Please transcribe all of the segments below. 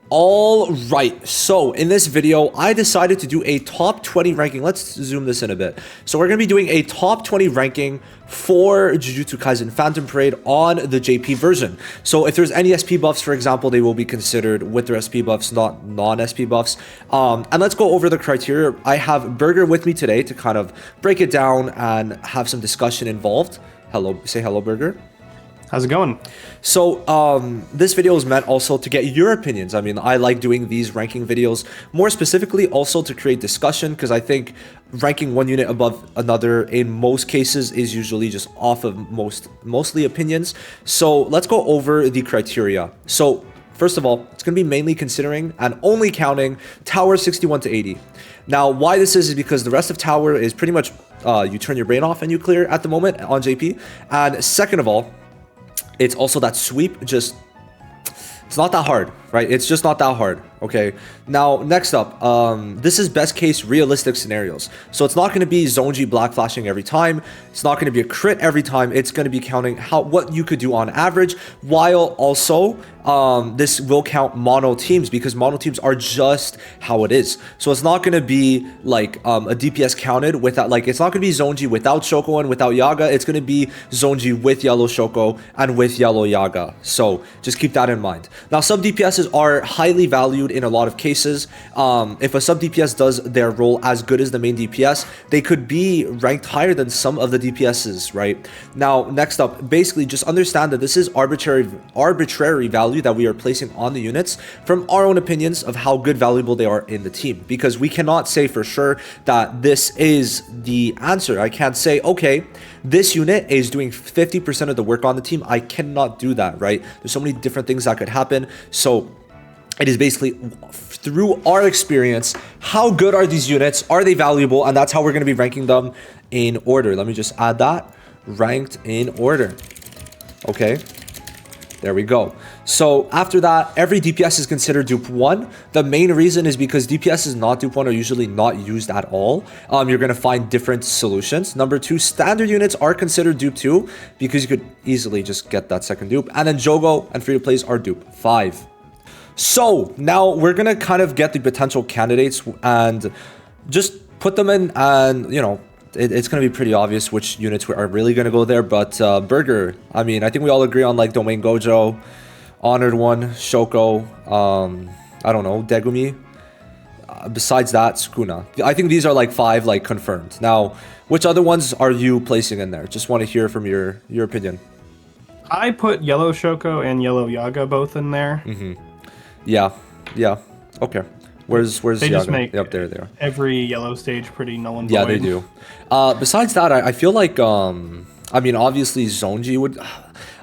All right, so in this video, I decided to do a top 20 ranking. Let's zoom this in a bit. So we're going to be doing a top 20 ranking for Jujutsu Kaisen Phantom Parade on the JP version. So if there's any SP buffs, for example, they will be considered with their SP buffs, not non-SP buffs. And let's go over the criteria. I have Burger with me today to kind of break it down and have some discussion involved. Hello, say hello, Burger. How's it going? So this video is meant also to get your opinions. I mean, I like doing these ranking videos more specifically also to create discussion, because I think ranking one unit above another in most cases is usually just off of mostly opinions. So let's go over the criteria. So first of all, it's going to be mainly considering and only counting Tower 61 to 80. Now, why this is because the rest of Tower is pretty much you turn your brain off and you clear at the moment on JP. And second of all, it's also that sweep, it's not that hard, right? It's just not that hard, okay? Now, next up, this is best case realistic scenarios. So it's not going to be Zonji black flashing every time. It's not going to be a crit every time. It's going to be counting what you could do on average, while also this will count mono teams, because mono teams are just how it is. So it's not going to be like a DPS counted without, like, it's not going to be Zonji without Shoko and without Yaga. It's going to be Zonji with yellow Shoko and with yellow Yaga. So just keep that in mind. Now, sub DPSs are highly valued in a lot of cases. If a sub DPS does their role as good as the main DPS, they could be ranked higher than some of the DPSs, right? Now, next up, basically just understand that this is arbitrary value that we are placing on the units from our own opinions of how good, valuable they are in the team, because we cannot say for sure that this is the answer. I can't say, okay, this unit is doing 50% of the work on the team. I cannot do that, right? There's so many different things that could happen. So it is basically through our experience, how good are these units? Are they valuable? And that's how we're going to be ranking them in order. Let me just add that. Ranked in order. Okay. There we go. So after that, every DPS is considered dupe 1. The main reason is because DPS is not dupe 1 are usually not used at all. You're going to find different solutions. Number 2, standard units are considered dupe 2 because you could easily just get that second dupe. And then Jogo and free-to-plays are dupe 5. So now we're going to kind of get the potential candidates and just put them in, and, you know, it's going to be pretty obvious which units are really going to go there. But Burger, I mean, I think we all agree on like Domain Gojo, Honored One, Shoko, I don't know, Degumi. Besides that, Sukuna. I think these are like 5 like confirmed. Now, which other ones are you placing in there? Just want to hear from your opinion. I put yellow Shoko and yellow Yaga both in there. Yeah. Okay. Where's they Yaga? just make Yep, there they are. every yellow stage pretty null and void. Yeah, they do. Besides that, I feel like I mean, obviously Zonji would.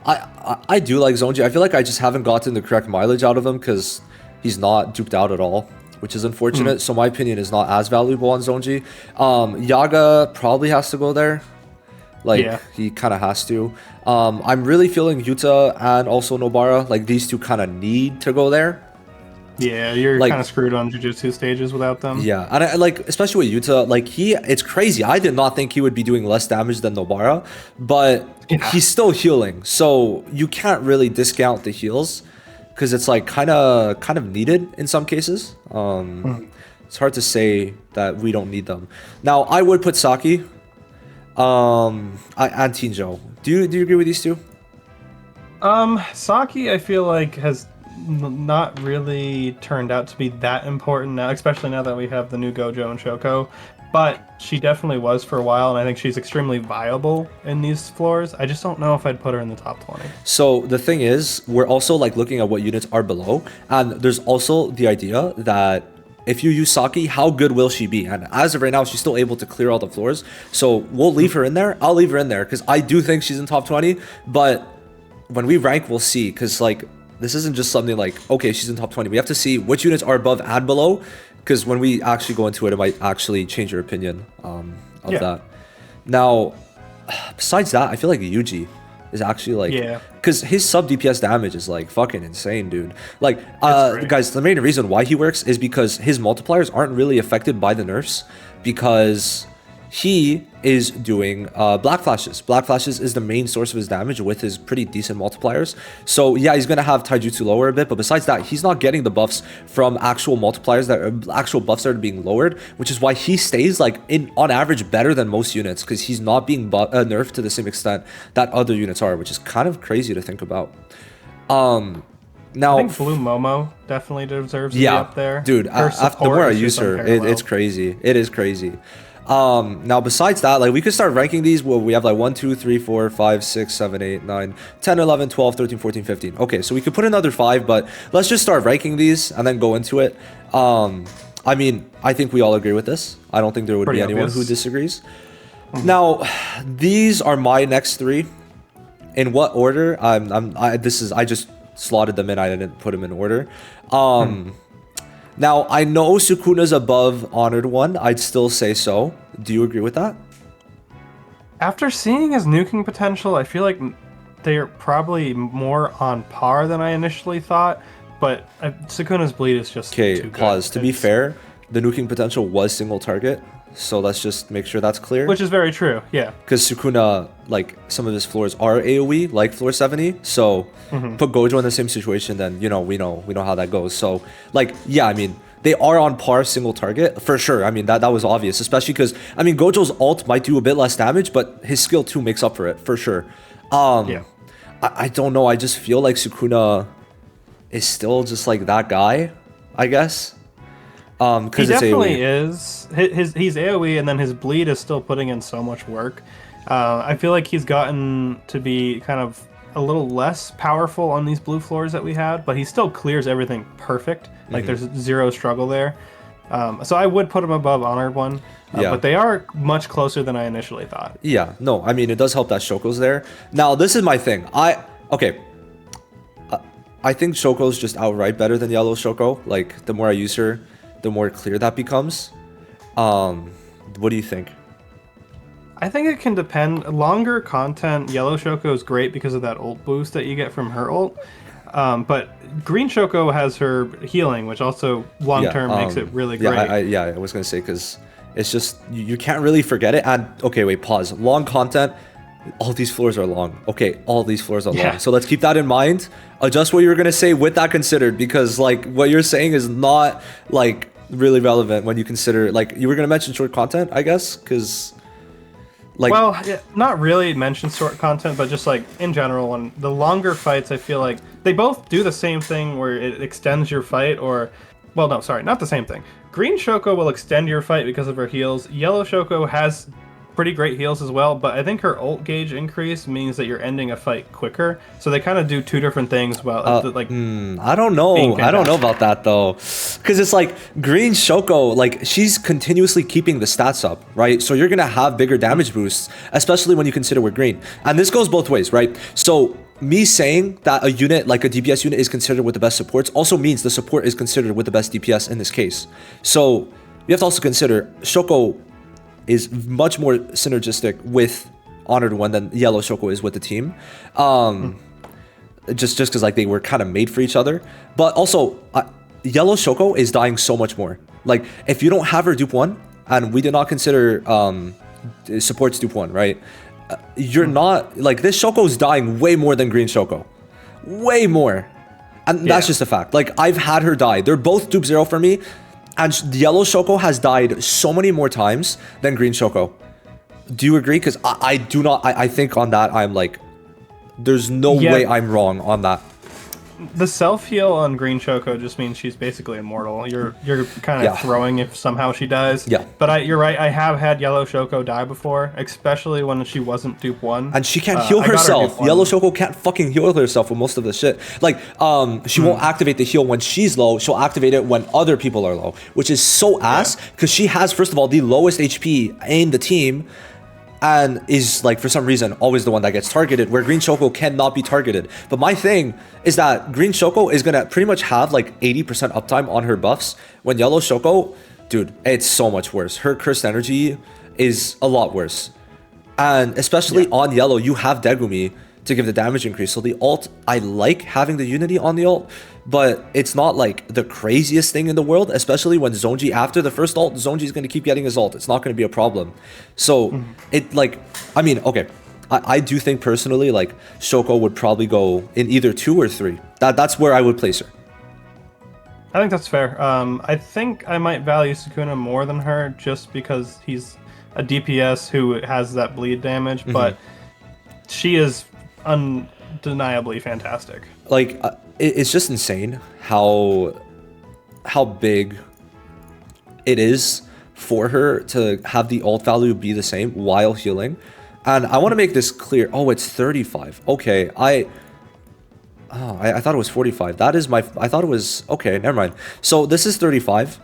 I do like Zonji. I feel like I just haven't gotten the correct mileage out of him because he's not duped out at all, which is unfortunate. So my opinion is not as valuable on Zonji. Yaga probably has to go there. Like, yeah, he kind of has to. I'm really feeling Yuta and also Nobara. Like, these two kind of need to go there. Yeah, you're like, kind of screwed on Jujutsu stages without them. Yeah, and I like, especially with Yuta, like, it's crazy. I did not think he would be doing less damage than Nobara, but he's still healing. So you can't really discount the heals because it's like kind of needed in some cases. It's hard to say that we don't need them. Now, I would put Saki and Tinjo. Do you agree with these two? Saki, I feel like has not really turned out to be that important now, especially now that we have the new Gojo and Shoko, but she definitely was for a while, and I think she's extremely viable in these floors. I just don't know if I'd put her in the top 20. So the thing is, we're also like looking at what units are below, and there's also the idea that if you use Saki, how good will she be? And as of right now, she's still able to clear all the floors, so we'll leave her in there. I'll leave her in there because I do think she's in top 20, but when we rank, we'll see, because like, this isn't just something like, okay, she's in top 20. We have to see which units are above and below, because when we actually go into it, it might actually change your opinion of that. Now, besides that, I feel like Yuji is actually like, because his sub DPS damage is like fucking insane, dude. Like, guys, the main reason why he works is because his multipliers aren't really affected by the nerfs, because he is doing Black Flashes. Black Flashes is the main source of his damage with his pretty decent multipliers. So yeah, he's gonna have Taijutsu lower a bit, but besides that, he's not getting the buffs from actual multipliers that are actual buffs that are being lowered, which is why he stays like on average better than most units, because he's not being nerfed to the same extent that other units are, which is kind of crazy to think about. Now, I think Blue Momo definitely deserves to be up there. Dude, the more I use her, it's crazy. It is crazy. Now besides that, like we could start ranking these. Well, we have like 1 2 3 4 5 6 7 8 9 10 11 12 13 14 15. Okay, so we could put another 5, but let's just start ranking these and then go into it. I mean, I think we all agree with this. I don't think there would be anyone who disagrees. Now, these are my next 3. In what order? I just slotted them in. I didn't put them in order. Now, I know Sukuna's above Honored One. I'd still say so. Do you agree with that? After seeing his nuking potential, I feel like they're probably more on par than I initially thought. But Sukuna's bleed is just too good. Pause. To be fair, the nuking potential was single target. So let's just make sure that's clear. Which is very true, yeah. Because Sukuna, like, some of his floors are AoE, like floor 70. So put Gojo in the same situation, then, you know, we know how that goes. So, like, yeah, I mean, they are on par single target, for sure. I mean, that was obvious, especially because, I mean, Gojo's ult might do a bit less damage, but his skill 2 makes up for it, for sure. Yeah. I don't know, I just feel like Sukuna is still just, like, that guy, I guess. He definitely is. He's AoE, and then his bleed is still putting in so much work. I feel like he's gotten to be kind of a little less powerful on these blue floors that we had, but he still clears everything perfect. Like there's zero struggle there. So I would put him above Honored One, but they are much closer than I initially thought. Yeah, no, I mean, it does help that Shoko's there. Now, this is my thing. I think Shoko's just outright better than Yellow Shoko. Like, the more I use her, the more clear that becomes. What do you think? I think it can depend. Longer content, Yellow Shoko is great because of that ult boost that you get from her ult. But Green Shoko has her healing, which also long-term makes it really great. I was going to say, because it's just, you can't really forget it. And, okay, wait, pause. Long content, all these floors are long. Okay, all these floors are long. So let's keep that in mind. Adjust what you were going to say with that considered, because, like, what you're saying is not, like, really relevant when you consider, like, you were going to mention short content, I guess, because, like, well, yeah, not really mention short content, but just like in general, when the longer fights, I feel like they both do the same thing where it extends your fight, or, well, no, sorry, not the same thing. Green Shoko will extend your fight because of her heals. Yellow Shoko has pretty great heals as well, but I think her ult gauge increase means that you're ending a fight quicker. So they kind of do two different things. Well, like, I don't know. I don't know about that though, because it's like Green Shoko, like, she's continuously keeping the stats up, right? So you're gonna have bigger damage boosts, especially when you consider we're green. And this goes both ways, right? So me saying that a unit like a DPS unit is considered with the best supports also means the support is considered with the best DPS in this case. So you have to also consider Shoko is much more synergistic with Honored One than Yellow Shoko is with the team. Just because, like, they were kind of made for each other. But also, Yellow Shoko is dying so much more. Like, if you don't have her dupe 1, and we did not consider supports dupe 1, right? You're not, like, this Shoko's dying way more than Green Shoko. Way more. And that's just a fact. Like, I've had her die. They're both dupe 0 for me. And Yellow Shoko has died so many more times than Green Shoko. Do you agree? Because I do not. I think on that, I'm like, there's no way I'm wrong on that. The self-heal on Green Shoko just means she's basically immortal. You're kind of throwing if somehow she dies. Yeah. But you're right. I have had Yellow Shoko die before, especially when she wasn't dupe 1. And she can't heal herself. Yellow Shoko can't fucking heal herself with most of the shit. Like, she won't activate the heal when she's low. She'll activate it when other people are low, which is so ass, because she has, first of all, the lowest HP in the team, and is, like, for some reason always the one that gets targeted, where Green Shoko cannot be targeted. But my thing is that Green Shoko is gonna pretty much have like 80% uptime on her buffs, when Yellow Shoko, dude, it's so much worse. Her cursed energy is a lot worse. And especially on Yellow, you have Degumi to give the damage increase. So the ult, I like having the unity on the ult, but it's not like the craziest thing in the world, especially when Zonji, after the first ult, Zonji is going to keep getting his ult. It's not going to be a problem. So it like, I mean, okay, I do think personally, like Shoko would probably go in either 2 or 3. That's where I would place her. I think that's fair. I think I might value Sukuna more than her just because he's a DPS who has that bleed damage, but she is undeniably fantastic. Like, it's just insane how big it is for her to have the ult value be the same while healing. And I want to make this clear. Oh, it's 35. Okay, I thought it was 45. That is my... I thought it was... Okay, never mind. So this is 35.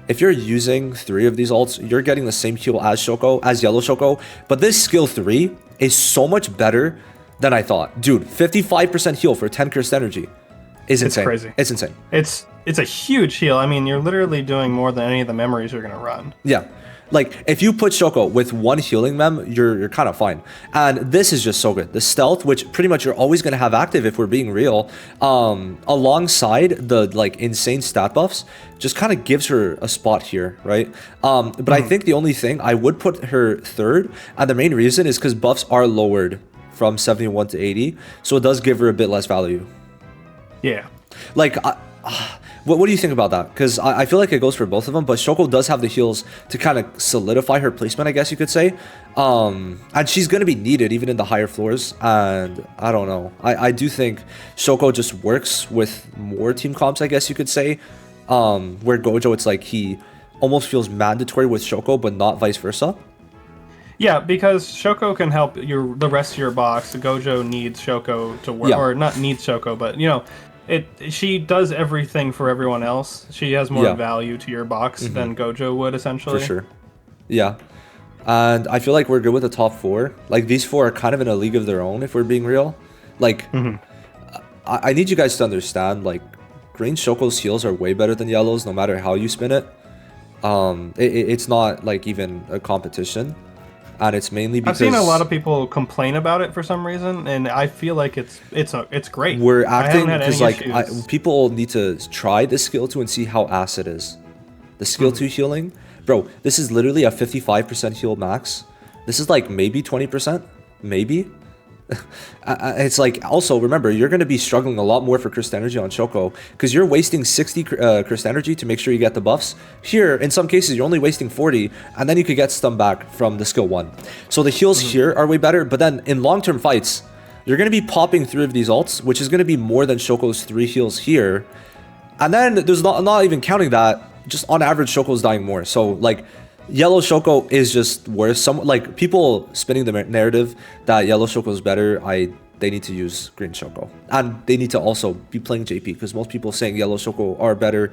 If you're using 3 of these ults, you're getting the same heal as Shoko, as Yellow Shoko. But this skill 3 is so much better than I thought. Dude, 55% heal for 10 cursed energy is insane. It's crazy. It's insane. It's a huge heal. I mean, you're literally doing more than any of the memories you're going to run. Yeah. Like, if you put Shoko with 1 healing mem, you're kind of fine. And this is just so good. The stealth, which pretty much you're always going to have active if we're being real, alongside the, like, insane stat buffs, just kind of gives her a spot here, right? But I think the only thing, I would put her 3rd, and the main reason is because buffs are lowered from 71 to 80, so it does give her a bit less value. Yeah. Like, what do you think about that? Because I feel like it goes for both of them, but Shoko does have the heals to kind of solidify her placement, I guess you could say. And she's going to be needed even in the higher floors. And I don't know. I do think Shoko just works with more team comps, I guess you could say. Where Gojo, it's like he almost feels mandatory with Shoko, but not vice versa. Yeah, because Shoko can help the rest of your box. Gojo needs Shoko to work, or not needs Shoko, but, you know, she does everything for everyone else. She has more value to your box than Gojo would, essentially. For sure. Yeah. And I feel like we're good with the top 4. Like, these 4 are kind of in a league of their own, if we're being real. Like, I need you guys to understand, like, green Shoko's heals are way better than yellow's, no matter how you spin it. It's not, like, even a competition. And it's mainly because I've seen a lot of people complain about it for some reason, and I feel like it's great. We're acting because like people need to try this skill 2 and see how ass it is. The skill 2 healing, bro. This is literally a 55% heal max. This is like maybe 20%, maybe. It's like, also remember, you're going to be struggling a lot more for cursed energy on Shoko because you're wasting 60 cursed energy to make sure you get the buffs. Here, in some cases, you're only wasting 40, and then you could get stun back from the skill 1. So the heals here are way better, but then in long-term fights, you're going to be popping 3 of these ults, which is going to be more than Shoko's 3 heals here. And then there's not even counting that, just on average, Shoko's dying more. So, like, Yellow Shoko is just worse. Some like people spinning the narrative that Yellow Shoko is better. They need to use Green Shoko, and they need to also be playing JP because most people saying Yellow Shoko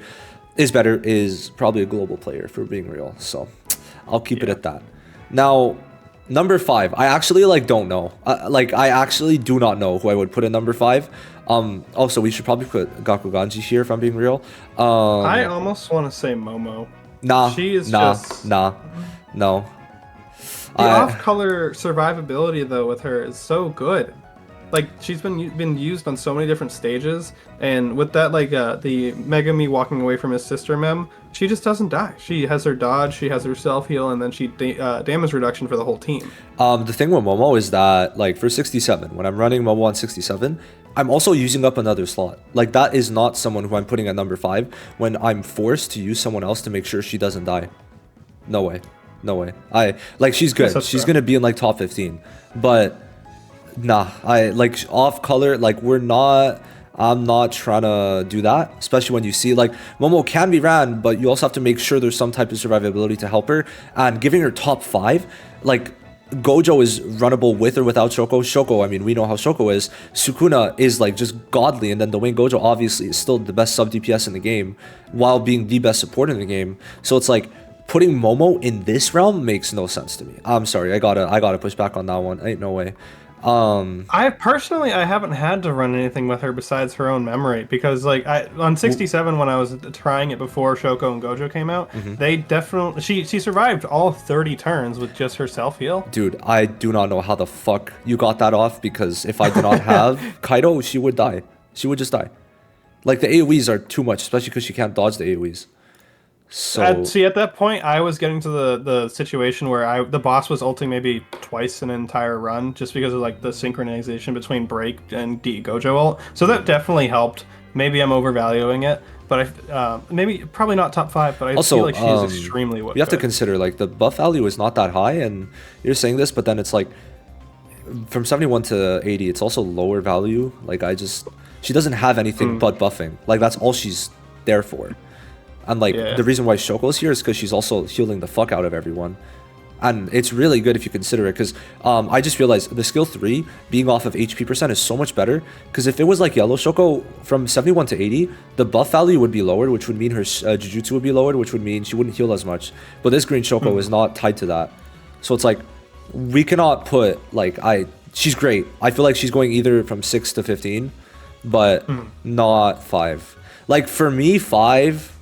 is probably a global player if we're being real. So I'll keep it at that. Now, number 5, I actually like don't know. I actually do not know who I would put in number 5. Also, we should probably put Gakuganji here if I'm being real. I almost want to say Momo. No. The off-color survivability, though, with her is so good. Like, she's been used on so many different stages, and with that, like, the Megami walking away from his sister mem, she just doesn't die. She has her dodge, she has her self-heal, and then she damage reduction for the whole team. The thing with Momo is that, like, for 67, when I'm running Momo on 67, I'm also using up another slot. Like, that is not someone who I'm putting at number 5 when I'm forced to use someone else to make sure she doesn't die. No way. No way. She's good. She's going to be in, like, top 15. But, nah. Off color, like, I'm not trying to do that. Especially when you see, like, Momo can be ran, but you also have to make sure there's some type of survivability to help her. And giving her top 5, like, Gojo is runnable with or without Shoko. Shoko, I mean, we know how Shoko is. Sukuna is, like, just godly, and then Dwayne Gojo obviously is still the best sub DPS in the game, while being the best support in the game. So it's like, putting Momo in this realm makes no sense to me. I'm sorry, I gotta push back on that one. Ain't no way. I personally, I haven't had to run anything with her besides her own memory because, like, on 67 when I was trying it before Shoko and Gojo came out, they definitely she survived all 30 turns with just her self heal. Dude, I do not know how the fuck you got that off, because if I did not have Kaido, she would die. She would just die. Like, the AoEs are too much, especially because she can't dodge the AoEs. So See, at that point, I was getting to the situation where the boss was ulting maybe twice an entire run, just because of like the synchronization between break and Gojo ult. So that definitely helped. Maybe I'm overvaluing it, but maybe probably not top 5. But I also, feel like she's extremely good. You have to consider, like, the buff value is not that high, and you're saying this, but then it's like from 71 to 80, it's also lower value. Like, she doesn't have anything but buffing. Like, that's all she's there for. And, like, the reason why Shoko's here is because she's also healing the fuck out of everyone. And it's really good if you consider it, because I just realized the skill 3 being off of HP percent is so much better, because if it was like yellow Shoko, from 71 to 80, the buff value would be lowered, which would mean her Jujutsu would be lowered, which would mean she wouldn't heal as much. But this green Shoko is not tied to that. So it's like, we cannot put, like, she's great. I feel like she's going either from 6 to 15, but not 5. Like, for me, 5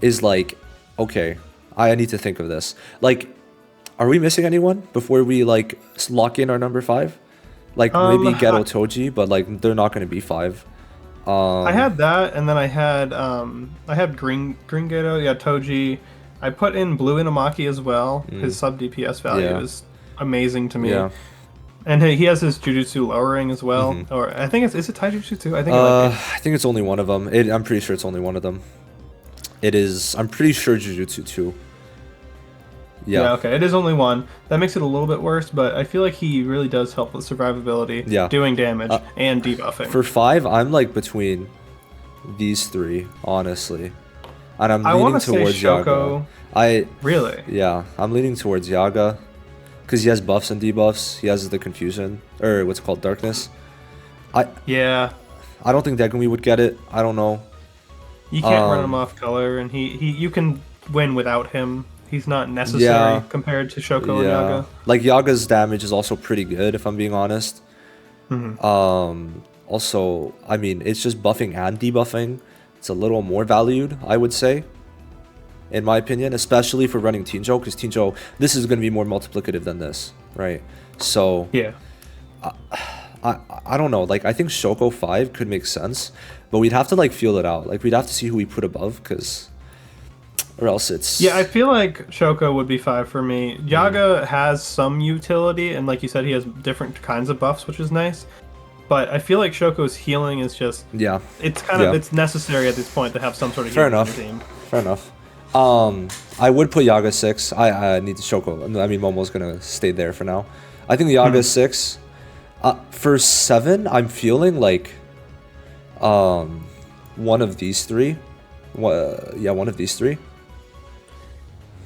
is like, okay, I need to think of this. Like, are we missing anyone before we, like, lock in our number 5? Like, maybe Geto Toji, but, like, they're not going to be 5. I had that, and then I had green Geto, yeah, Toji. I put in blue Inamaki as well. His sub DPS value is amazing to me. Yeah. And he has his Jujutsu lowering as well. Or I think is it Taijutsu too? I think I think it's only one of them. I'm pretty sure it's only one of them. It is, I'm pretty sure, Jujutsu too. Yeah, okay. It is only one. That makes it a little bit worse, but I feel like he really does help with survivability, doing damage, and debuffing. For 5, I'm like between these 3, honestly. And I'm leaning towards Shoko. Yaga. Really? Yeah, I'm leaning towards Yaga, because he has buffs and debuffs. He has the confusion, or what's it called, darkness. I don't think Degumi would get it. I don't know. You can't run him off color, and you can win without him. He's not necessary compared to Shoko and Yaga. Like, Yaga's damage is also pretty good, if I'm being honest. Also, I mean, it's just buffing and debuffing. It's a little more valued, I would say, in my opinion, especially for running Tinjo, because Tinjo, this is going to be more multiplicative than this, right? So, I don't know. Like, I think Shoko 5 could make sense, but we'd have to, like, feel it out. Like, we'd have to see who we put above, because, or else it's... Yeah, I feel like Shoko would be 5 for me. Yaga has some utility, and like you said, he has different kinds of buffs, which is nice. But I feel like Shoko's healing is just... Yeah. It's kind of, it's necessary at this point to have some sort of healing on the team. Fair enough. I would put Yaga 6. I need to Shoko. I mean, Momo's going to stay there for now. I think Yaga 6... for 7, I'm feeling like one of these 3. One of these 3.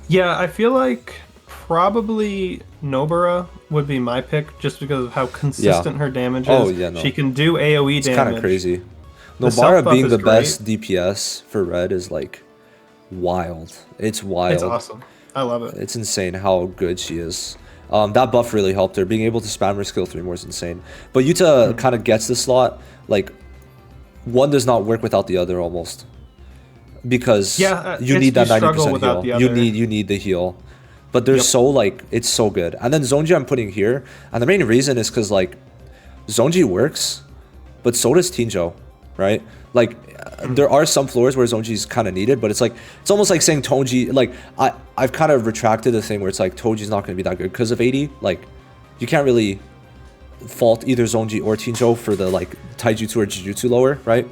Yeah, I feel like probably Nobara would be my pick, just because of how consistent her damage is. She can do AoE damage. It's kind of crazy. Nobara being the best DPS for red is, like, wild. It's wild. It's awesome. I love it. It's insane how good she is. That buff really helped her. Being able to spam her skill 3 more is insane. But Yuta kind of gets the slot. Like, one does not work without the other, almost. Because you need that 90% heal. You need the heal. But they're so, like, it's so good. And then Zonji I'm putting here. And the main reason is because, like, Zonji works, but so does Tinjo, right? Like, there are some floors where Zonji's kind of needed, but it's like, it's almost like saying Toji, like, I've kind of retracted the thing where it's like, Toji's not going to be that good because of 80. Like, you can't really fault either Zonji or Tinjo for the, like, Taijutsu or Jujutsu lower, right?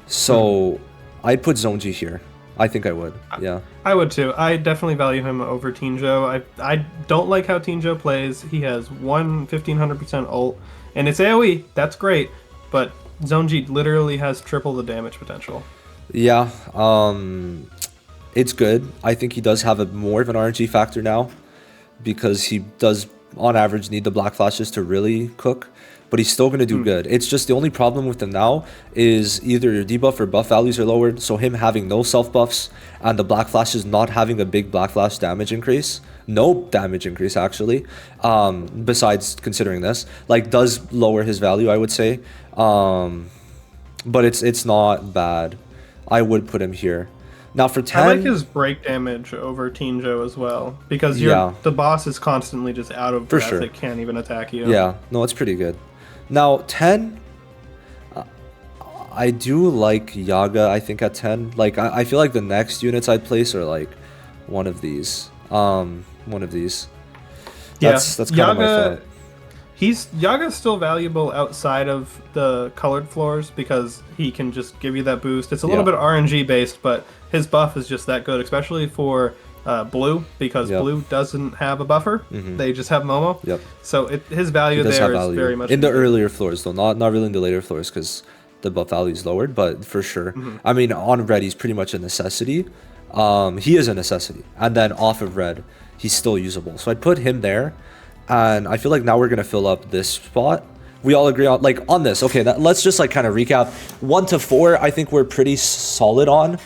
So, I'd put Zonji here. I think I would, yeah. I would too. I definitely value him over Tinjo. I don't like how Tinjo plays. He has 1500% ult, and it's AoE. That's great, but Zonji literally has triple the damage potential. Yeah, it's good. I think he does have more of an RNG factor now, because he does, on average, need the black flashes to really cook, but he's still going to do good. It's just the only problem with him now is either your debuff or buff values are lowered, so him having no self buffs and the black flashes not having a big black flash damage increase no damage increase actually, besides considering this, like does lower his value, I would say. But it's not bad. I would put him here. Now for 10, I like his break damage over Tinjo as well, because the boss is constantly just out of breath. It can't even attack you. Yeah, no, it's pretty good. Now 10, I do like Yaga, I think at 10. Like I feel like the next units I'd place are like one of these. One of these. That's kind of my thought. Yaga's still valuable outside of the colored floors because he can just give you that boost. It's a little bit RNG based, but his buff is just that good, especially for blue, because blue doesn't have a buffer. They just have Momo. So his value there is very much in the earlier floors, though, not really in the later floors, because the buff value is lowered. But for sure, I mean, on red he's pretty much a necessity. He is a necessity, and then off of red he's still usable. So I'd put him there. And I feel like now we're going to fill up this spot. We all agree on, like, on this. Okay, let's just, like, kind of recap. 1 to 4, I think we're pretty solid on.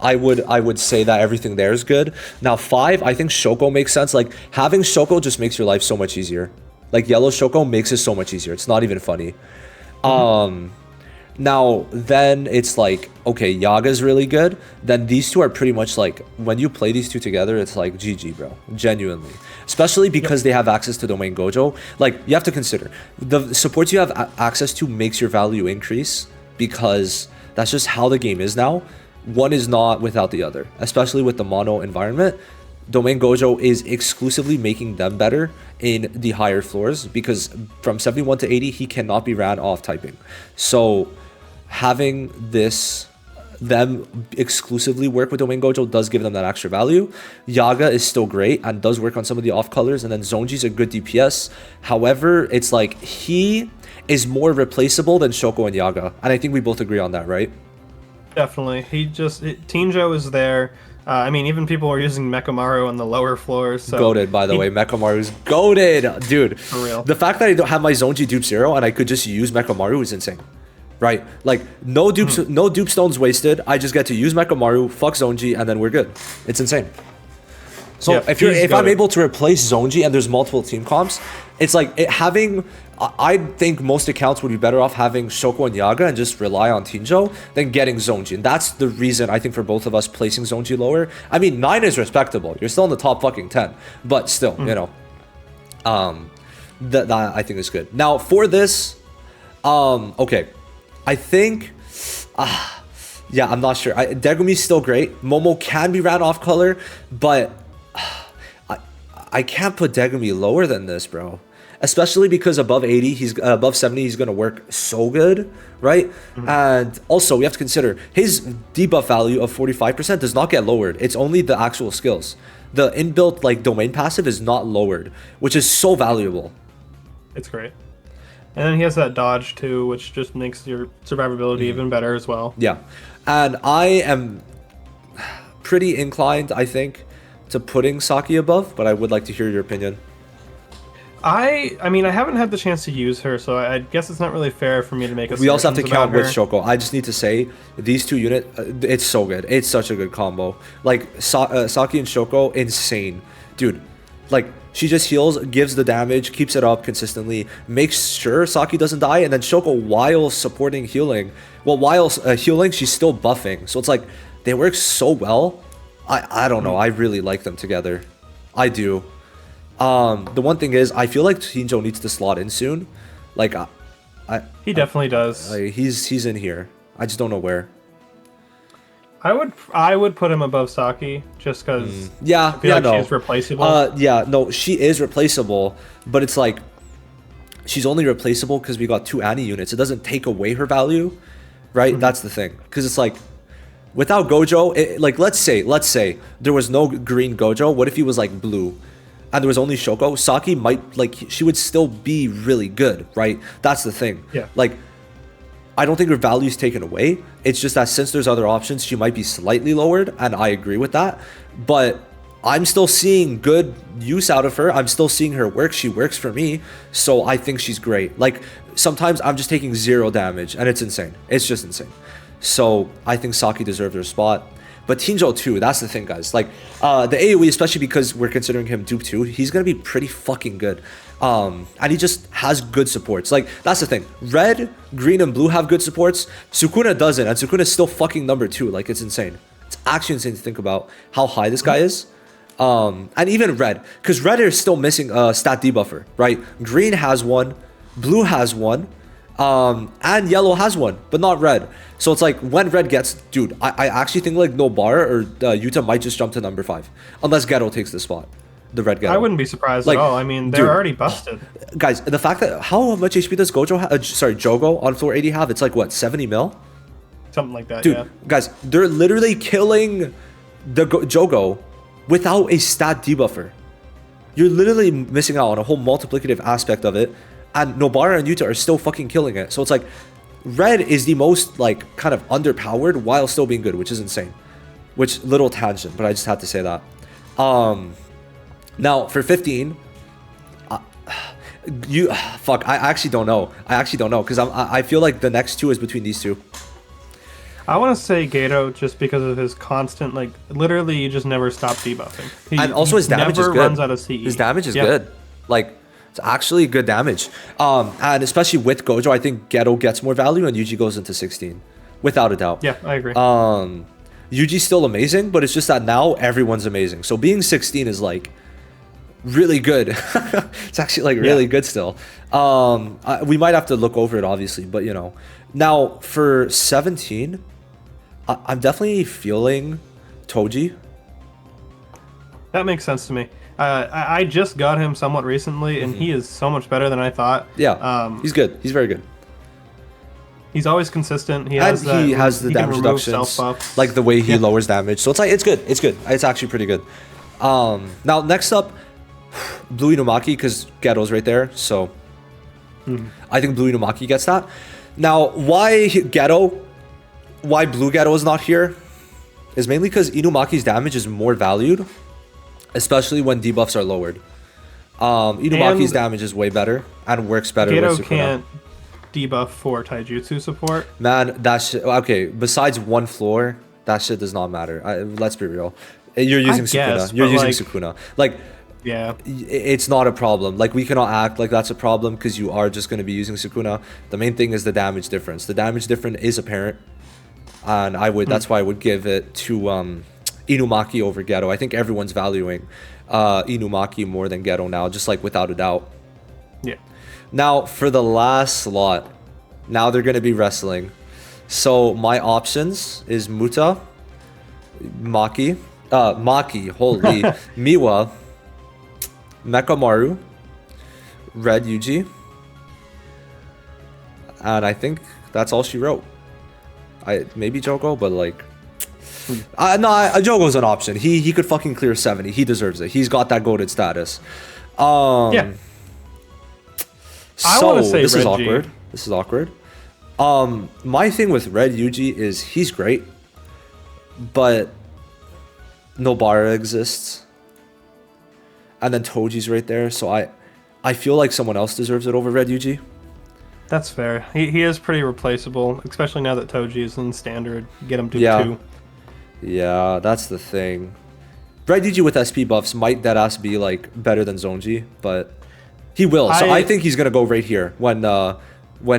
I would say that everything there is good. Now, 5, I think Shoko makes sense. Like, having Shoko just makes your life so much easier. Like, yellow Shoko makes it so much easier. It's not even funny. Now, then it's like, okay, Yaga's really good. Then these two are pretty much like, when you play these two together, it's like GG, bro. Genuinely. Especially because they have access to Domain Gojo. Like, you have to consider, the supports you have access to makes your value increase, because that's just how the game is now. One is not without the other, especially with the mono environment. Domain Gojo is exclusively making them better in the higher floors, because from 71 to 80, he cannot be ran off typing. So having them exclusively work with Domain Gojo does give them that extra value. Yaga is still great and does work on some of the off colors, and then Zonji's a good DPS. However, it's like he is more replaceable than Shoko and Yaga, and I think we both agree on that, right? Definitely. Tinjo is there. I mean, even people are using Mechamaru on the lower floors. So goated, by the way. Mechamaru's goated, dude. For real. The fact that I don't have my Zonji dupe 0 and I could just use Mechamaru is insane. Right? Like, no dupes, no dupe stones wasted. I just get to use Mechamaru, fuck Zonji, and then we're good. It's insane. So yeah, if I'm able to replace Zonji and there's multiple team comps, it's like I think most accounts would be better off having Shoko and Yaga and just rely on Tinjo than getting Zonji. And that's the reason I think for both of us placing Zonji lower. I mean, 9 is respectable. You're still in the top fucking 10. But still, you know, that I think is good. Now, for this, okay, I think, yeah, I'm not sure. Degumi's still great. Momo can be ran off color, but I can't put Degumi lower than this, bro. Especially because above 80, above 70, he's gonna work so good, right? And also we have to consider his debuff value of 45% does not get lowered. It's only the actual skills. The inbuilt like domain passive is not lowered, which is so valuable. It's great. And then he has that dodge too, which just makes your survivability even better as well. Yeah. And I am pretty inclined, I think, to putting Saki above, but I would like to hear your opinion. I mean, I haven't had the chance to use her, so I guess it's not really fair for me to make a. We also have to count with Shoko. I just need to say, these two units, it's so good. It's such a good combo. Like, Saki and Shoko, insane. Dude, like, she just heals, gives the damage, keeps it up consistently, makes sure Saki doesn't die, and then Shoko, while supporting healing, well, while healing, she's still buffing. So it's like, they work so well. I don't know. I really like them together. I do. The one thing is, I feel like Tinjo needs to slot in soon. Like, he definitely does. He's in here. I just don't know where. I would put him above Saki just because. Yeah, I feel like she's replaceable. Yeah, no, she is replaceable, but it's like she's only replaceable because we got 2 Annie units. It doesn't take away her value, right? That's the thing. Because it's like, without Gojo, like let's say there was no green Gojo. What if he was like blue? And there was only Shoko, Saki might, like, she would still be really good, right? That's the thing. Yeah. Like, I don't think her value is taken away. It's just that since there's other options, she might be slightly lowered, and I agree with that. But I'm still seeing good use out of her. I'm still seeing her work. She works for me, so I think she's great. Like, sometimes I'm just taking 0 damage, and it's insane. It's just insane. So I think Saki deserves her spot. But Tinjo too, that's the thing, guys. Like, the AoE, especially because we're considering him dupe 2, he's gonna be pretty fucking good. And he just has good supports. Like, that's the thing. Red, green, and blue have good supports. Sukuna doesn't, and Sukuna's still fucking number 2. Like, it's insane. It's actually insane to think about how high this guy is. And even red, because red is still missing a stat debuffer, right? Green has one, blue has one, and yellow has one, but not red. So it's like when red gets, dude, I actually think like Nobara or Yuta might just jump to number 5, unless Ghetto takes the spot, the red Ghetto. I wouldn't be surprised like, at all. I mean, they're already busted. Guys, the fact that how much HP does Jogo on floor 80 have? It's like what, 70 mil? Something like that, dude, yeah. Guys, they're literally killing the Jogo without a stat debuffer. You're literally missing out on a whole multiplicative aspect of it, and Nobara and Yuta are still fucking killing it. So it's like, red is the most like kind of underpowered while still being good, which is insane. Which, little tangent, but I just had to say that. Now for 15, I actually don't know. Because I feel like the next 2 is between these 2. I want to say Gato just because of his constant, like, literally you just never stop debuffing. And also his damage is good. Runs out of CE. His damage is good. Like, it's actually good damage. And especially with Gojo, I think Geto gets more value and Yuji goes into 16. Without a doubt. Yeah, I agree. Yuji's still amazing, but it's just that now everyone's amazing. So being 16 is like really good. It's actually like really good still. We might have to look over it obviously, but you know. Now for 17, I'm definitely feeling Toji. That makes sense to me. I just got him somewhat recently, and he is so much better than I thought. Yeah, he's good. He's very good. He's always consistent. He has the damage reductions, like the way he lowers damage. So it's like it's good. It's actually pretty good. Now next up, Blue Inumaki, because Geto's right there. So I think Blue Inumaki gets that. Now why Blue Ghetto is not here is mainly because Inumaki's damage is more valued, especially when debuffs are lowered. Inumaki's damage is way better and works better with Sukuna. Ghetto can't debuff for taijutsu support. Man, that shit, okay, besides one floor, that shit does not matter. Let's be real. You're using Sukuna. You're using Sukuna. Like, yeah, it's not a problem. Like, we cannot act like that's a problem because you are just going to be using Sukuna. The main thing is the damage difference. The damage difference is apparent. And that's why I would give it to Inumaki over Ghetto. I think everyone's valuing Inumaki more than Ghetto now, just like without a doubt. Yeah. Now for the last slot, now they're going to be wrestling. So my options is Muta, holy, Miwa, Mekamaru, Red Yuji, and I think that's all she wrote. Maybe Jogo, but like, Jogo's an option. He could fucking clear 70. He deserves it. He's got that goated status. Yeah. I want to say this Red is awkward. G. This is awkward. My thing with Red Yuji is he's great, but Nobara exists, and then Toji's right there. So I feel like someone else deserves it over Red Yuji. That's fair. He is pretty replaceable, especially now that Toji is in standard. Get him to 2. Yeah, that's the thing. Red Yuji with SP buffs might deadass be like better than Zonji, but he will. So I think he's gonna go right here when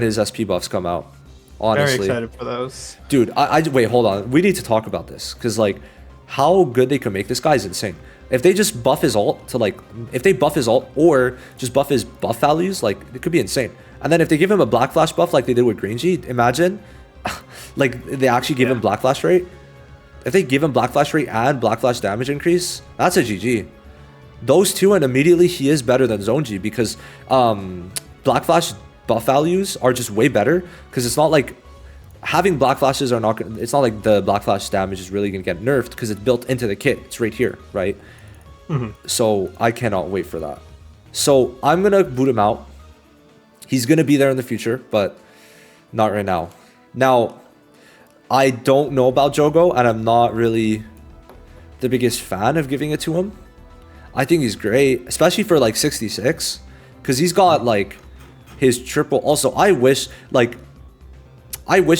his SP buffs come out. Honestly, very excited for those. Dude, wait, hold on. We need to talk about this because like how good they can make this guy is insane. If they just buff his ult to like, if they buff his ult or just buff his buff values, like it could be insane. And then if they give him a Black Flash buff like they did with Green G, imagine, like they actually give him Black Flash rate. If they give him Black Flash rate and Black Flash damage increase, that's a GG. Those two, and immediately he is better than Zonji because Black Flash buff values are just way better because it's not like having Black Flashes are not. It's not like the Black Flash damage is really gonna get nerfed because it's built into the kit. It's right here, right? So I cannot wait for that. So I'm gonna boot him out. He's gonna be there in the future, but not right now. Now, I don't know about Jogo, and I'm not really the biggest fan of giving it to him. I think he's great, especially for like 66, because he's got like his triple. Also, I wish they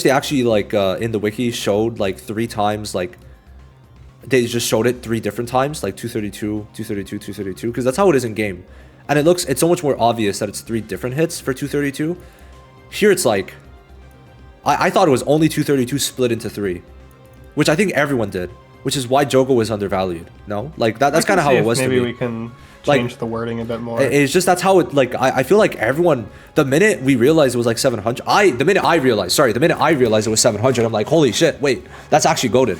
actually like in the wiki showed like 3 times like they just showed it 3 different times, like 232, 232, 232, because that's how it is in game. And it's so much more obvious that it's 3 different hits for 232. Here it's like, I thought it was only 232 split into 3, which I think everyone did, which is why Jogo was undervalued. No, like that's kind of how it was to me. Maybe we can change the wording a bit more. It's just that's how it, like, I feel like everyone, the minute we realized it was like 700, the minute I realized it was 700, I'm like, holy shit, wait, that's actually goated.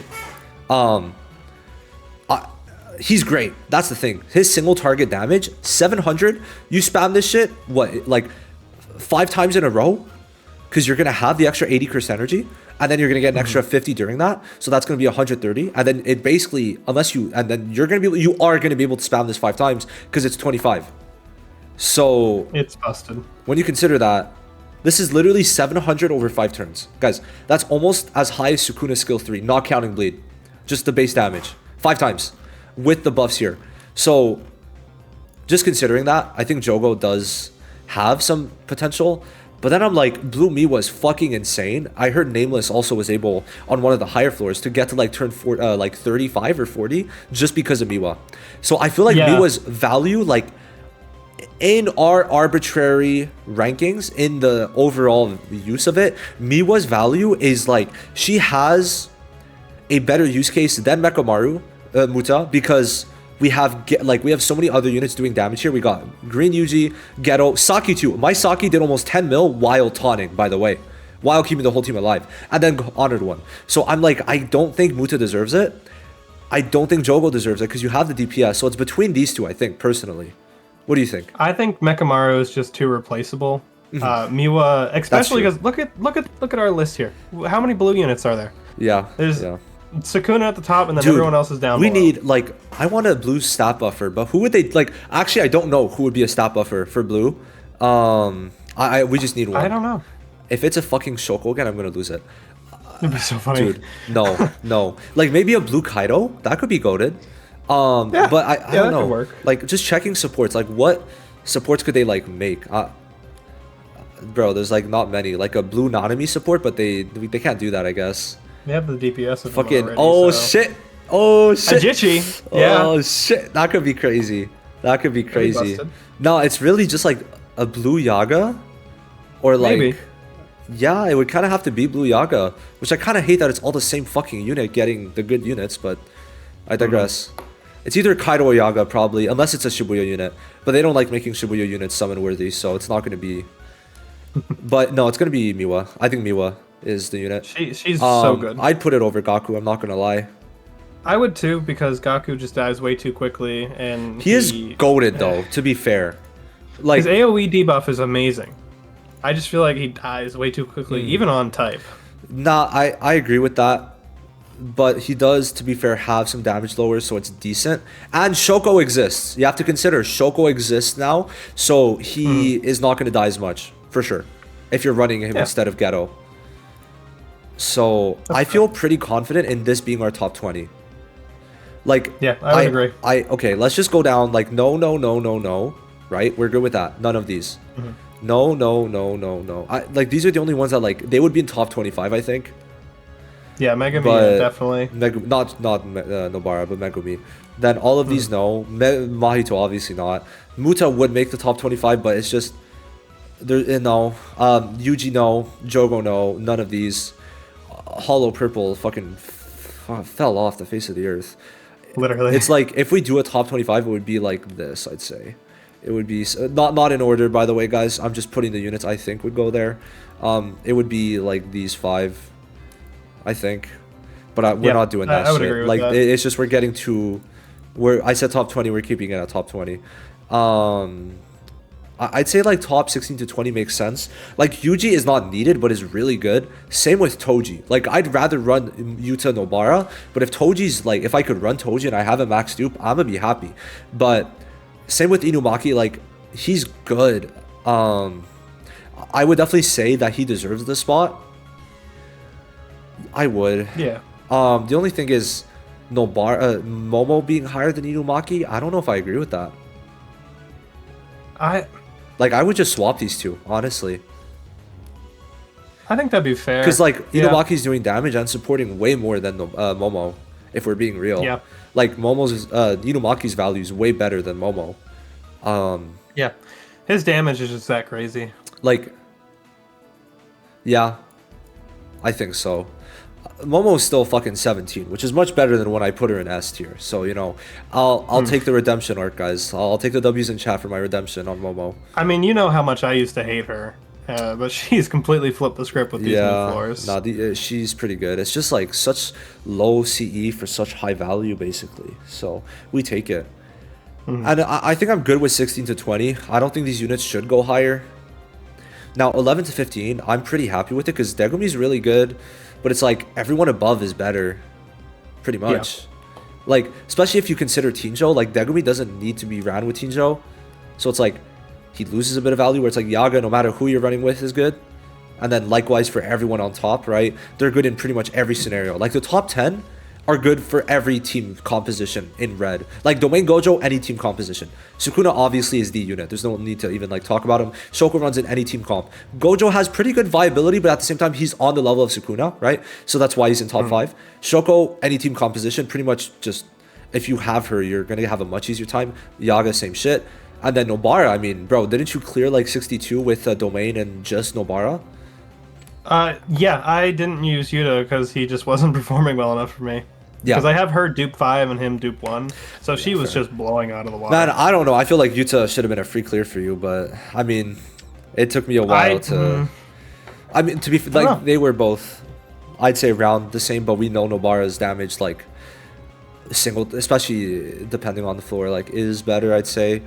He's great. That's the thing. His single target damage, 700. You spam this shit, what, like 5 times in a row? Because you're going to have the extra 80% energy, and then you're going to get an extra 50 during that. So that's going to be 130. And then it basically, you are going to be able to spam this 5 times because it's 25. So it's busted. When you consider that, this is literally 700 over 5 turns. Guys, that's almost as high as Sukuna skill 3, not counting bleed. Just the base damage. 5 times with the buffs here. So just considering that, I think Jogo does have some potential. But then I'm like, Blue Me was fucking insane. I heard Nameless also was able on one of the higher floors to get to like turn 35 or 40 just because of Miwa. So I feel like Miwa's value, like in our arbitrary rankings, in the overall use of it, Miwa's value is like, she has a better use case than Mekamaru Muta, because we have so many other units doing damage here. We got Green Yuji, Ghetto, Saki too. My Saki did almost 10 mil while taunting, by the way, while keeping the whole team alive, and then Honored one. So I'm like, I don't think Muta deserves it. I don't think Jogo deserves it because you have the DPS. So it's between these two, I think, personally. What do you think? I think Mekamaru is just too replaceable. Miwa, especially because look at our list here. How many blue units are there? Yeah, there's Sukuna at the top, and then everyone else is down below. Need, like, I want a blue stat buffer, but who would they, like, actually I don't know who would be a stat buffer for blue. We just need one. I don't know. If it's a fucking Shoko again, I'm gonna lose it. It'd be so funny. Dude, no. Like maybe a blue Kaido, that could be goated. But I don't know. Could work. Like just checking supports, like what supports could they like make? Bro, there's like not many. Like a blue Nanami support, but they can't do that, I guess. They have the DPS. Fucking already, shit! Oh shit! Ajichi. Yeah. Oh shit! That could be crazy. No, it's really just like a blue Yaga, or like maybe. Yeah, it would kind of have to be blue Yaga, which I kind of hate that it's all the same fucking unit getting the good units, but I digress. It's either Kaido or Yaga probably, unless it's a Shibuya unit, but they don't like making Shibuya units summon worthy, so it's not going to be. But no, it's going to be Miwa. I think Miwa is the unit. She's so good. I'd put it over Gaku, I'm not gonna lie. I would too, because Gaku just dies way too quickly, and he is goated though, to be fair. Like his AoE debuff is amazing. I just feel like he dies way too quickly, even on type. Nah, I agree with that. But he does, to be fair, have some damage lowers, so it's decent. And Shoko exists. You have to consider Shoko exists now, so he is not gonna die as much, for sure. If you're running him instead of Ghetto. So I feel pretty confident in this being our top 20. Like, yeah, I would agree. Okay, let's just go down like no, right? We're good with that. None of these. No. Like these are the only ones that like they would be in top 25, I think. Yeah, Megumi definitely. Not Nobara, but Megumi. Then all of these no. Mahito obviously not. Muta would make the top 25, but it's just there. No. Yuji no. Jogo no. None of these. Hollow Purple fucking fell off the face of the earth. Literally. It's like if we do a top 25, it would be like this, I'd say. It would be not in order, by the way, guys. I'm just putting the units I think would go there. It would be like these 5, I think. But we're not doing that I would shit. agree with Like that. it's just we're getting to I said top 20, we're keeping it at top 20. I'd say like top 16 to 20 makes sense. Like Yuji is not needed, but is really good. Same with Toji. Like I'd rather run Yuta Nobara, but if Toji's like, if I could run Toji and I have a max dupe, I'm gonna be happy. But same with Inumaki, like he's good. I would definitely say that he deserves the spot. I would. Yeah. The only thing is Nobara, Momo being higher than Inumaki. I don't know if I agree with that. I would just swap these two, honestly. I think that'd be fair. Because like Inumaki's doing damage and supporting way more than Momo, if we're being real. Yeah. Like Momo's Inumaki's value is way better than Momo. Yeah. His damage is just that crazy. Like, yeah, I think so. Momo's still fucking 17, which is much better than when I put her in S tier. So, you know, I'll take the redemption arc, guys. I'll take the W's in chat for my redemption on Momo. I mean, you know how much I used to hate her. But she's completely flipped the script with these new floors. Nah, she's pretty good. It's just like such low CE for such high value, basically. So we take it. And I think I'm good with 16 to 20. I don't think these units should go higher. Now, 11 to 15, I'm pretty happy with it because Degumi's really good. But it's like everyone above is better, pretty much. Yeah. Like, especially if you consider Tinjo, like Degumi doesn't need to be ran with Tinjo. So it's like, he loses a bit of value where it's like Yaga, no matter who you're running with, is good. And then likewise for everyone on top, right? They're good in pretty much every scenario. Like the top 10 are good for every team composition in red. Like Domain Gojo, any team composition. Sukuna obviously is the unit. There's no need to even like talk about him. Shoko runs in any team comp. Gojo has pretty good viability, but at the same time, he's on the level of Sukuna, right? So that's why he's in top 5. Shoko, any team composition, pretty much just, if you have her, you're going to have a much easier time. Yaga, same shit. And then Nobara, I mean, bro, didn't you clear like 62 with Domain and just Nobara? Yeah, I didn't use Yuta because he just wasn't performing well enough for me. Yeah. Because I have her dupe 5 and him dupe 1. So she was just blowing out of the water. Man, I don't know. I feel like Yuta should have been a free clear for you, but I mean, it took me a while to... I mean, to be like, they were both, I'd say, around the same, but we know Nobara's damage, like, single, especially depending on the floor, like, is better, I'd say.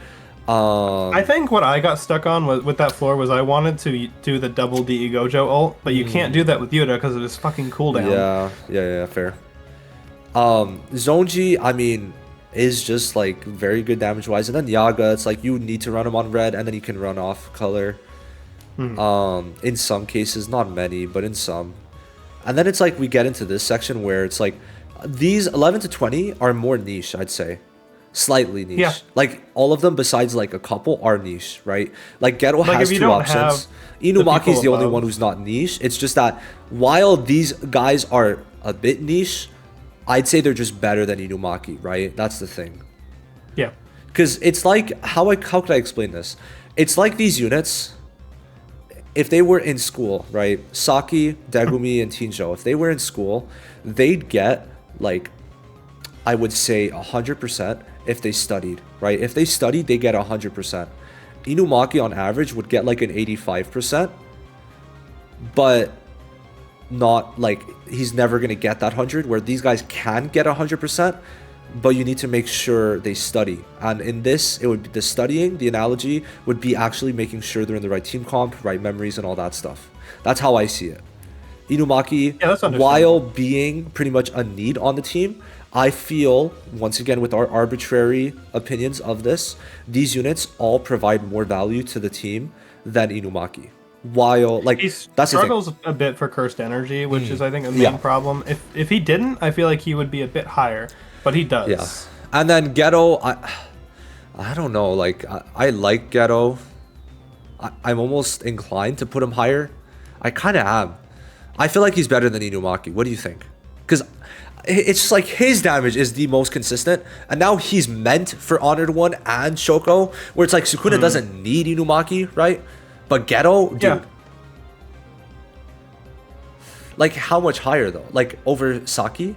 I think what I got stuck on with that floor was I wanted to do the double DE Gojo ult, but you can't do that with Yuta because of his fucking cooldown. Yeah, fair. Zonji, I mean, is just like very good damage wise, and then Yaga, it's like you need to run him on red and then you can run off color. In some cases, not many, but in some. And then it's like we get into this section where it's like these 11 to 20 are more niche, I'd say. Slightly niche. Yeah. Like all of them besides like a couple are niche, right? Like Ghetto has 2 options. Inumaki is the only one who's not niche. It's just that while these guys are a bit niche, I'd say they're just better than Inumaki, right? That's the thing. Yeah. Because it's like, how could I explain this? It's like these units, if they were in school, right? Saki, Degumi, and Tinjo, if they were in school, they'd get like, I would say 100% if they studied, right? If they studied, they get 100%. Inumaki on average would get like an 85%, but not like, he's never going to get that 100, where these guys can get 100%, but you need to make sure they study. And in this, it would be the studying, the analogy would be actually making sure they're in the right team comp, right memories and all that stuff. That's how I see it. Inumaki, while being pretty much a need on the team, I feel, once again, with our arbitrary opinions of this, these units all provide more value to the team than Inumaki. While, like, he that's struggles a bit for cursed energy, which is, I think, a main problem. If he didn't, I feel like he would be a bit higher, but he does. Yeah. And then Ghetto, I don't know, like, I like Ghetto. I'm almost inclined to put him higher. I kind of am. I feel like he's better than Inumaki. What do you think? Because it's just like his damage is the most consistent, and now he's meant for Honored One and Shoko, where it's like Sukuna doesn't need Inumaki, right? But Ghetto, dude, like how much higher though? Like over Saki?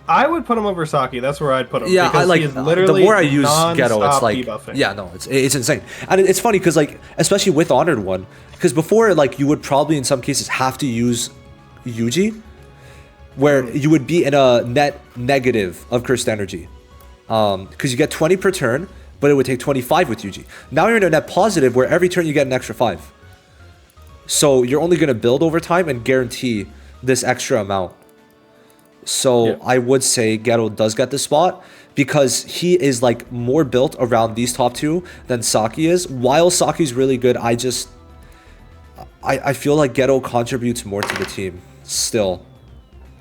I would put him over Saki. That's where I'd put him. Yeah, I like the more I use Ghetto, it's like debuffing. Yeah, no, it's insane, and it's funny because like especially with Honored One, because before like you would probably in some cases have to use Yuji, where you would be in a net negative of cursed energy, because you get 20 per turn, but it would take 25 with Yuji. Now you're in a net positive where every turn you get an extra 5. So you're only going to build over time and guarantee this extra amount. So I would say Ghetto does get the spot because he is like more built around these top 2 than Saki is. While Saki's really good, I feel like Ghetto contributes more to the team still.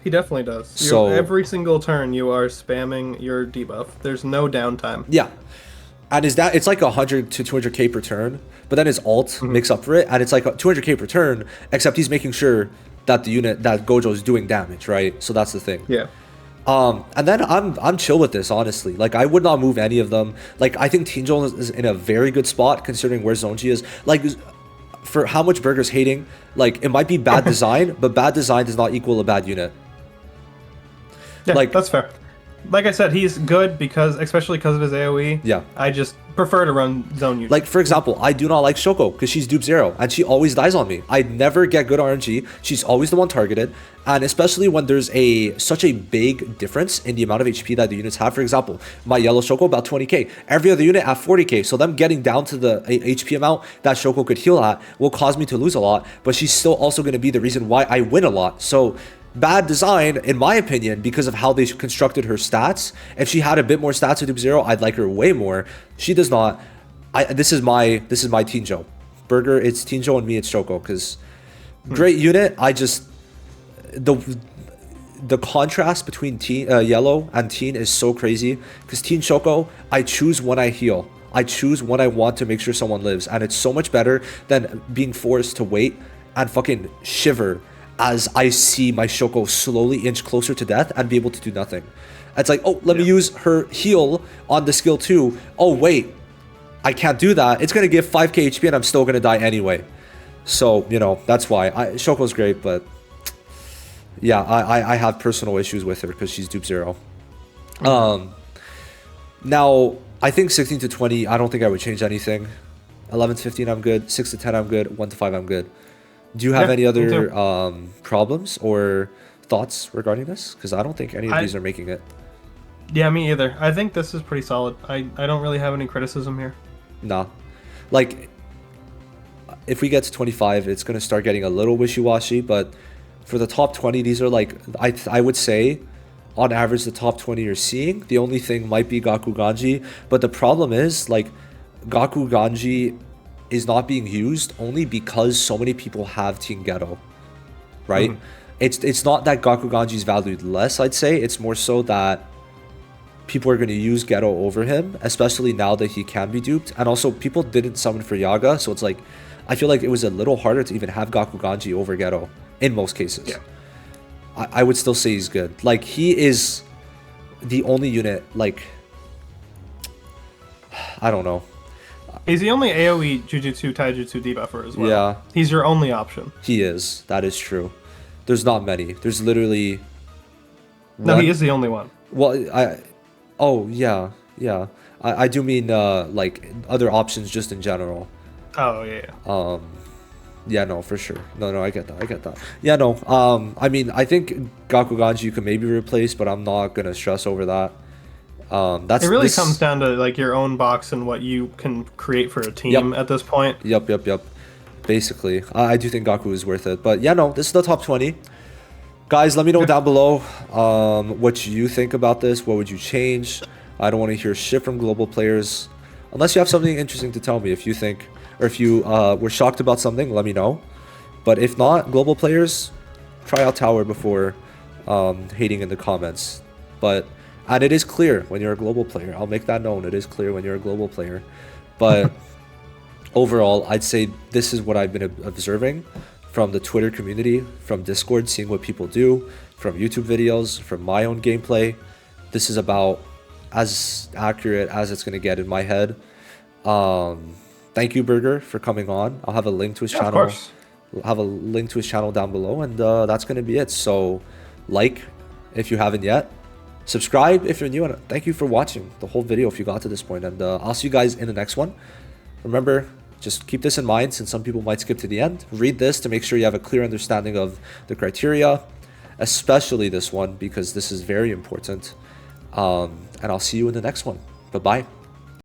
He definitely does. So every single turn you are spamming your debuff. There's no downtime. Yeah. And it's like 100 to 200k per turn, but then his ult makes up for it, and it's like 200k per turn, except he's making sure that the unit, that Gojo is doing damage, right? So that's the thing. Yeah. And then I'm chill with this, honestly. Like, I would not move any of them. Like, I think Tinjo is in a very good spot considering where Zonji is. Like, for how much Burger's hating, like, it might be bad design, but bad design does not equal a bad unit. Yeah, like, that's fair. Like I said, he's good especially because of his AoE. Yeah. I just prefer to run zone units. Like, for example, I do not like Shoko because she's dupe 0 and she always dies on me. I never get good RNG. She's always the one targeted. And especially when there's such a big difference in the amount of HP that the units have. For example, my yellow Shoko about 20k. Every other unit at 40k. So them getting down to the HP amount that Shoko could heal at will cause me to lose a lot. But she's still also going to be the reason why I win a lot. So bad design, in my opinion, because of how they constructed her stats. If she had a bit more stats with Dupe 0, I'd like her way more. She does not. This is my Tinjo. Burger, it's Tinjo, and me, it's Shoko. Because great unit. I just the contrast between yellow and teen is so crazy. Because teen Shoko, I choose when I heal. I choose when I want to make sure someone lives, and it's so much better than being forced to wait and fucking shiver as I see my Shoko slowly inch closer to death and be able to do nothing. It's like, oh, let me use her heal on the skill 2. Oh, wait, I can't do that. It's going to give 5k HP and I'm still going to die anyway. So, you know, that's why. Shoko's great, but yeah, I have personal issues with her because she's dupe 0. Now, I think 16 to 20, I don't think I would change anything. 11 to 15, I'm good. 6 to 10, I'm good. 1 to 5, I'm good. Do you have any other problems or thoughts regarding this? Because I don't think any of these are making it. Yeah, me either. I think this is pretty solid. I don't really have any criticism here. Nah. Like, if we get to 25, it's going to start getting a little wishy-washy, but for the top 20, these are like, I would say, on average, the top 20 you're seeing. The only thing might be Gaku Ganji, but the problem is, like, Gaku Ganji is not being used only because so many people have Team Ghetto, right? It's not that Gaku Ganji is valued less, I'd say. It's more so that people are going to use Ghetto over him, especially now that he can be duped. And also, people didn't summon for Yaga, so it's like, I feel like it was a little harder to even have Gaku Ganji over Ghetto in most cases. Yeah. I would still say he's good. Like, he is the only unit, like, I don't know. He's the only AoE Jujutsu Taijutsu debuffer as well. Yeah. He's your only option. He is. That is true. There's not many. There's literally No, he is the only one. Well, oh, yeah. Yeah. I do mean, like, other options just in general. Oh, yeah. Yeah, no, for sure. No, I get that. Yeah, no, I mean, I think Gaku Ganji could maybe replace, but I'm not gonna stress over that. It really comes down to like your own box and what you can create for a team at this point. Yep. Basically, I do think Gaku is worth it. But yeah, no, this is the top 20. Guys, let me know down below what you think about this. What would you change? I don't want to hear shit from global players. Unless you have something interesting to tell me. If you think, or if you were shocked about something, let me know. But if not, global players, try out Tower before hating in the comments. And it is clear when you're a global player. I'll make that known. It is clear when you're a global player. But overall, I'd say this is what I've been observing from the Twitter community, from Discord, seeing what people do, from YouTube videos, from my own gameplay. This is about as accurate as it's going to get in my head. Thank you, Burger, for coming on. I'll have a link to his channel. Of course. I'll have a link to his channel down below, and that's going to be it. So, like if you haven't yet. Subscribe if you're new, and thank you for watching the whole video if you got to this point, and I'll see you guys in the next one. Remember, just keep this in mind since some people might skip to the end. Read this to make sure you have a clear understanding of the criteria, especially this one because this is very important. And I'll see you in the next one. Bye-bye.